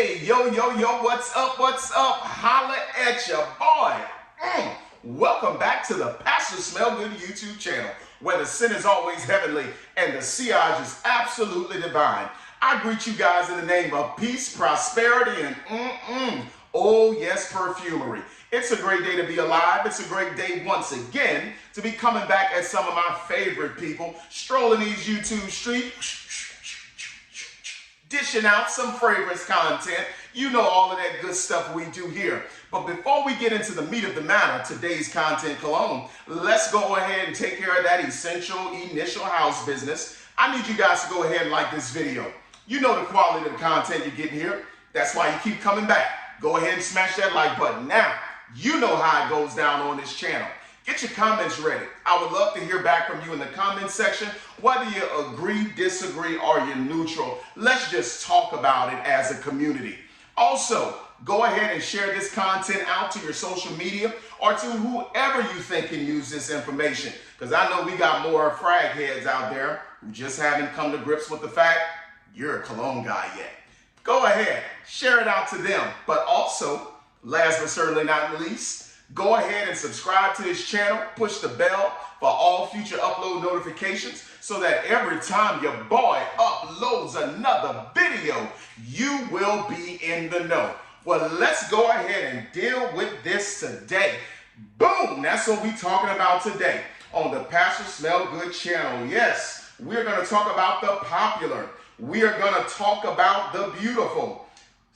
Hey, yo, what's up? Holla at ya, boy. Welcome back to the Pastor Smell Good YouTube channel, where the sin is always heavenly and the sillage is absolutely divine. I greet you guys in the name of peace, prosperity, and oh yes, perfumery. It's a great day to be alive. It's a great day once again to be coming back at some of my favorite people, strolling these YouTube streets, dishing out some fragrance content. You know all of that good stuff we do here. But before we get into the meat of the matter, today's content cologne, let's go ahead and take care of that essential initial house business. I need you guys to go ahead and like this video. You know the quality of the content you're getting here. That's why you keep coming back. Go ahead and smash that like button. Now, you know how it goes down on this channel. Get your comments ready. I would love to hear back from you in the comment section, whether you agree, disagree, or you're neutral. Let's just talk about it as a community. Also, go ahead and share this content out to your social media or to whoever you think can use this information. Because I know we got more frag heads out there who just haven't come to grips with the fact you're a cologne guy yet. Go ahead, share it out to them. But also, last but certainly not least, go ahead and subscribe to this channel, push the bell for all future upload notifications so that every time your boy uploads another video, you will be in the know. Well, let's go ahead and deal with this today. Boom! That's what we're talking about today on the Pastor Smell Good channel. Yes, we're going to talk about the popular. We are going to talk about the beautiful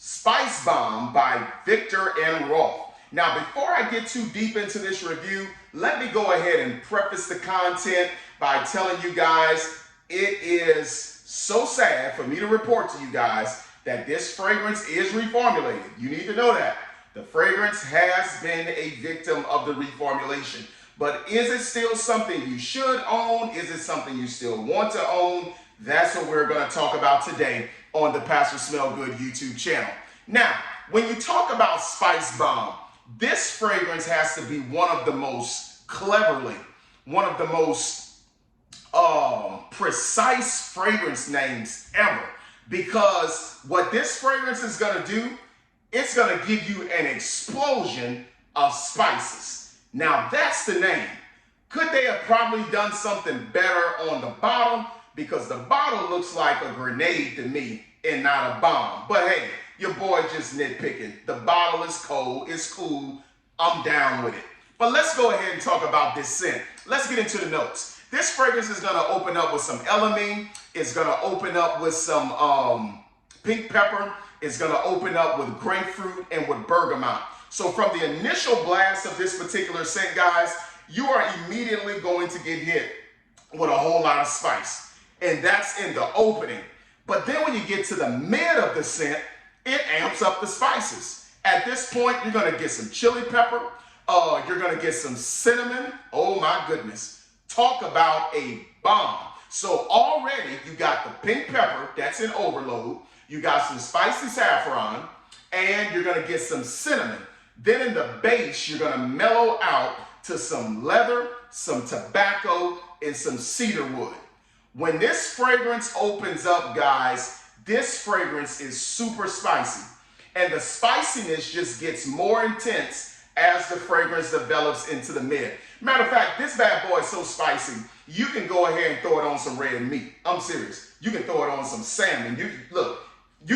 Spicebomb by Victor and Rolf. Now, before I get too deep into this review, let me go ahead and preface the content by telling you guys it is so sad for me to report to you guys that this fragrance is reformulated. You need to know that. The fragrance has been a victim of the reformulation. But is it still something you should own? Is it something you still want to own? That's what we're going to talk about today on the Pastor Smell Good YouTube channel. Now, when you talk about Spicebomb, this fragrance has to be one of the most precise fragrance names ever. Because what this fragrance is going to do, it's going to give you an explosion of spices. Now that's the name. Could they have probably done something better on the bottle? Because the bottle looks like a grenade to me and not a bomb. But hey, your boy just nitpicking. The bottle is cold, it's cool, I'm down with it. But let's go ahead and talk about this scent. Let's get into the notes. This fragrance is gonna open up with some elamine. It's gonna open up with some pink pepper. It's gonna open up with grapefruit and with bergamot. So from the initial blast of this particular scent, guys, you are immediately going to get hit with a whole lot of spice. And that's in the opening. But then when you get to the mid of the scent, it amps up the spices. At this point, you're gonna get some chili pepper. You're gonna get some cinnamon. Oh my goodness. Talk about a bomb. So already you got the pink pepper, that's in overload. You got some spicy saffron, and you're gonna get some cinnamon. Then in the base, you're gonna mellow out to some leather, some tobacco, and some cedar wood. When this fragrance opens up, guys, this fragrance is super spicy. And the spiciness just gets more intense as the fragrance develops into the mid. Matter of fact, this bad boy is so spicy, you can go ahead and throw it on some red meat. I'm serious. You can throw it on some salmon. You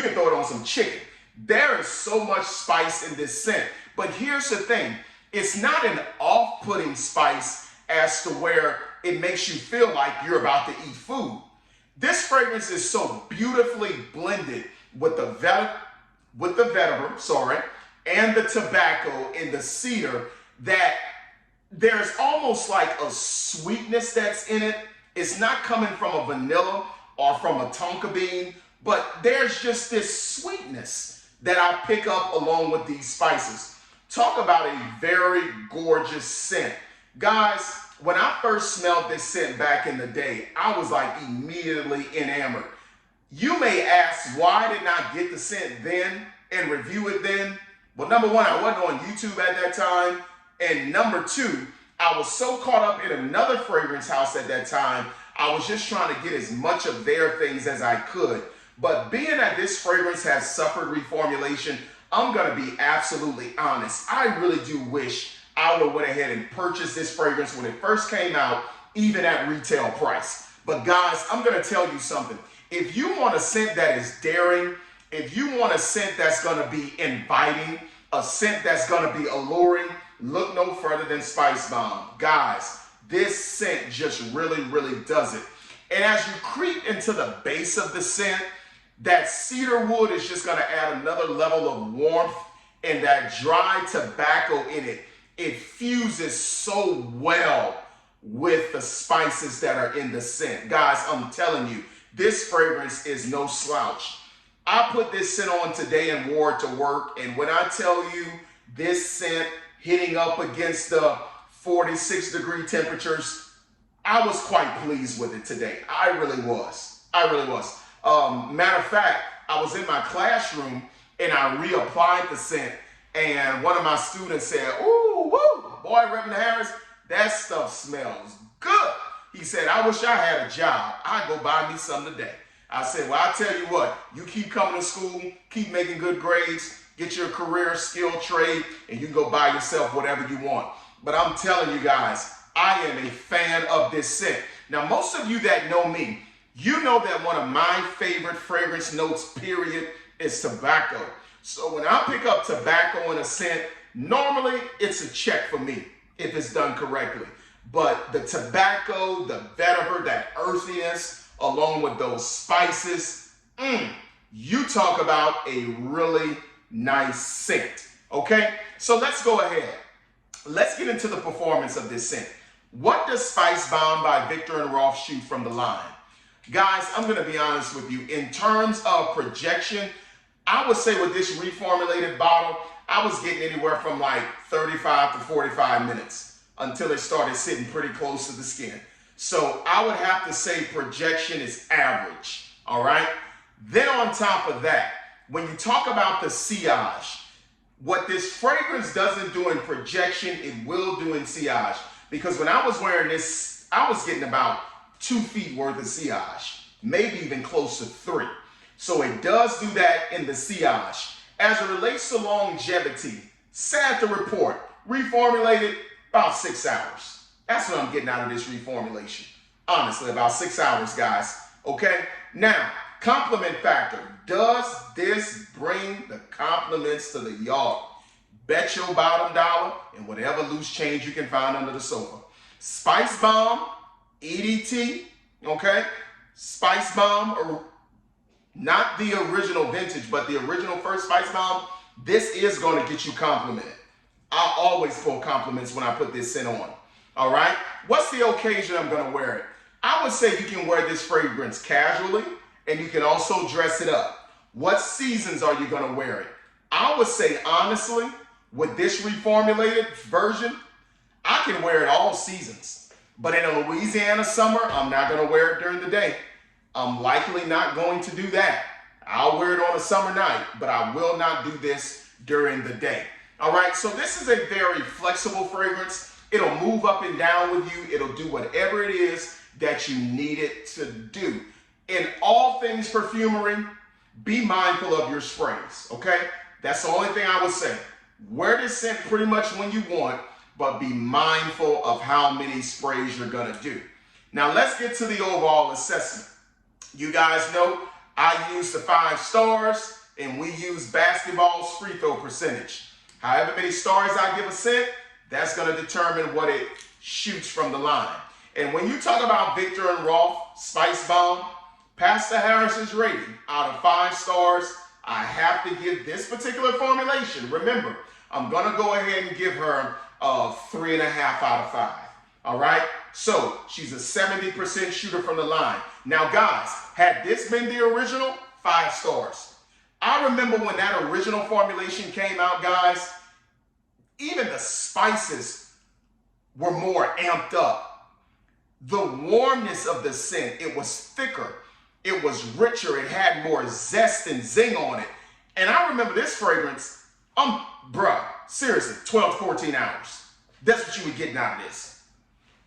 can throw it on some chicken. There is so much spice in this scent. But here's the thing. It's not an off-putting spice as to where it makes you feel like you're about to eat food. This fragrance is so beautifully blended with the vetiver, and the tobacco and the cedar that there's almost like a sweetness that's in it. It's not coming from a vanilla or from a tonka bean, but there's just this sweetness that I pick up along with these spices. Talk about a very gorgeous scent. Guys, when I first smelled this scent back in the day, I was like immediately enamored. You may ask, why did I get the scent then and review it then? Well, number one, I wasn't on YouTube at that time. And number two, I was so caught up in another fragrance house at that time, I was just trying to get as much of their things as I could. But being that this fragrance has suffered reformulation, I'm going to be absolutely honest. I really do wish I would have went ahead and purchased this fragrance when it first came out, even at retail price. But guys, I'm going to tell you something. If you want a scent that is daring, if you want a scent that's going to be inviting, a scent that's going to be alluring, look no further than Spicebomb. Guys, this scent just really, really does it. And as you creep into the base of the scent, that cedar wood is just going to add another level of warmth, and that dry tobacco in it, it fuses so well with the spices that are in the scent. Guys, I'm telling you, this fragrance is no slouch. I put this scent on today and wore it to work, and when I tell you this scent hitting up against the 46-degree temperatures, I was quite pleased with it today. I really was. Matter of fact, I was in my classroom and I reapplied the scent, and one of my students said, "Ooh, woo, boy, Reverend Harris, that stuff smells good." He said, "I wish I had a job. I'd go buy me some today." I said, "Well, I tell you what, you keep coming to school, keep making good grades, get your career, skill, trade, and you can go buy yourself whatever you want." But I'm telling you guys, I am a fan of this scent. Now, most of you that know me, you know that one of my favorite fragrance notes, period, is tobacco. So when I pick up tobacco in a scent, normally it's a check for me if it's done correctly. But the tobacco, the vetiver, that earthiness, along with those spices, you talk about a really nice scent, okay? So let's go ahead. Let's get into the performance of this scent. What does Spicebomb by Viktor and Rolf shoot from the line? Guys, I'm going to be honest with you. In terms of projection, I would say with this reformulated bottle, I was getting anywhere from like 35 to 45 minutes until it started sitting pretty close to the skin. So I would have to say projection is average, all right? Then on top of that, when you talk about the sillage, what this fragrance doesn't do in projection, it will do in sillage. Because when I was wearing this, I was getting about 2 feet worth of sillage, maybe even close to 3. So it does do that in the sillage. As it relates to longevity, sad to report, reformulated about 6 hours. That's what I'm getting out of this reformulation. Honestly, about 6 hours, guys. Okay? Now, compliment factor. Does this bring the compliments to the yard? Bet your bottom dollar and whatever loose change you can find under the sofa. Spicebomb, EDT, okay? Spicebomb, or not the original vintage, but the original first Spicebomb. This is going to get you complimented. I always pull compliments when I put this scent on. All right? What's the occasion I'm going to wear it? I would say you can wear this fragrance casually, and you can also dress it up. What seasons are you going to wear it? I would say, honestly, with this reformulated version, I can wear it all seasons. But in a Louisiana summer, I'm not going to wear it during the day. I'm likely not going to do that. I'll wear it on a summer night, but I will not do this during the day. All right, so this is a very flexible fragrance. It'll move up and down with you. It'll do whatever it is that you need it to do. In all things perfumery, be mindful of your sprays, okay? That's the only thing I would say. Wear this scent pretty much when you want, but be mindful of how many sprays you're gonna do. Now let's get to the overall assessment. You guys know I use the 5 stars, and we use basketball's free throw percentage. However many stars I give a scent, that's gonna determine what it shoots from the line. And when you talk about Viktor and Rolf Spicebomb, Pastor Harris's rating out of 5 stars, I have to give this particular formulation. Remember, I'm gonna go ahead and give her a 3.5 out of 5. All right? So she's a 70% shooter from the line. Now, guys, had this been the original, 5 stars. I remember when that original formulation came out, guys, even the spices were more amped up. The warmness of the scent, it was thicker. It was richer. It had more zest and zing on it. And I remember this fragrance, seriously, 12 to 14 hours. That's what you were getting out of this.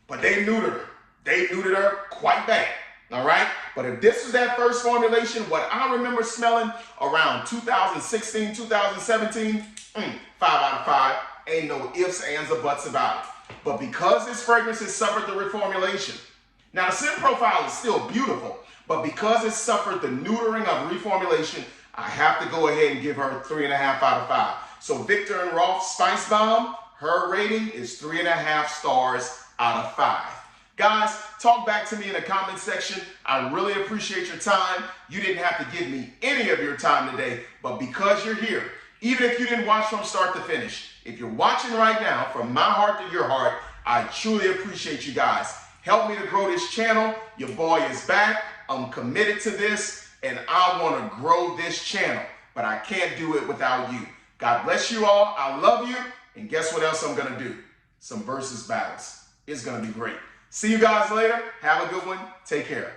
But they neutered her. They neutered her quite bad. All right, but if this was that first formulation, what I remember smelling around 2016, 2017, 5 out of 5. Ain't no ifs, ands, or buts about it. But because this fragrance has suffered the reformulation, now the scent profile is still beautiful, but because it suffered the neutering of reformulation, I have to go ahead and give her 3.5 out of 5. So Victor and Rolf Spicebomb, her rating is 3.5 stars out of 5. Guys, talk back to me in the comment section. I really appreciate your time. You didn't have to give me any of your time today, but because you're here, even if you didn't watch from start to finish, if you're watching right now, from my heart to your heart, I truly appreciate you guys. Help me to grow this channel. Your boy is back. I'm committed to this, and I want to grow this channel, but I can't do it without you. God bless you all. I love you, and guess what else I'm going to do? Some versus battles. It's going to be great. See you guys later. Have a good one. Take care.